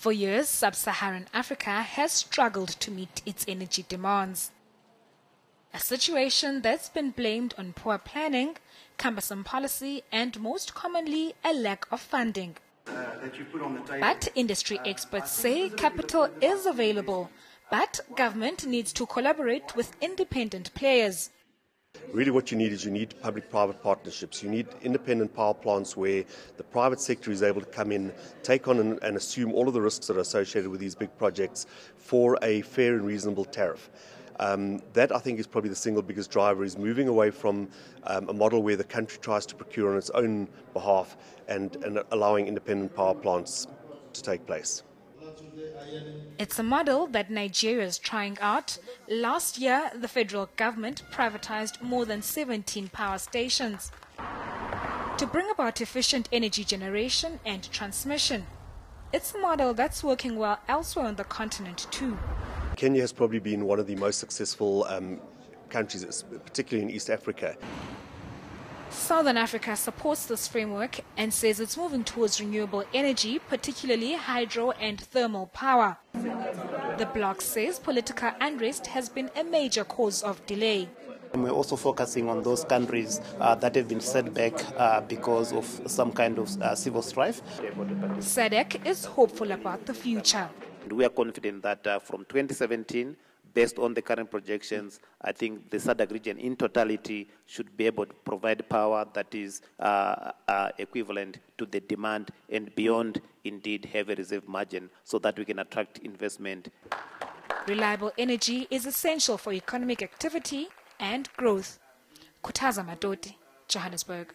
For years, sub-Saharan Africa has struggled to meet its energy demands. A situation that's been blamed on poor planning, cumbersome policy, and most commonly, a lack of funding. But industry experts say capital is available, but government needs to collaborate with independent players. Really what you need public-private partnerships. You need independent power plants where the private sector is able to come in, take on and assume all of the risks that are associated with these big projects for a fair and reasonable tariff. That, I think, is probably the single biggest driver, is moving away from a model where the country tries to procure on its own behalf and allowing independent power plants to take place. It's a model that Nigeria is trying out. Last year, the federal government privatized more than 17 power stations to bring about efficient energy generation and transmission. It's a model that's working well elsewhere on the continent too. Kenya has probably been one of the most successful countries, particularly in East Africa. Southern Africa supports this framework and says it's moving towards renewable energy, particularly hydro and thermal power. The bloc says political unrest has been a major cause of delay. And we're also focusing on those countries that have been set back because of some kind of civil strife. SADC is hopeful about the future. We are confident that from 2017, based on the current projections, I think the SADC region in totality should be able to provide power that is equivalent to the demand and beyond, indeed, have a reserve margin so that we can attract investment. Reliable energy is essential for economic activity and growth. Kutaza Madoti, Johannesburg.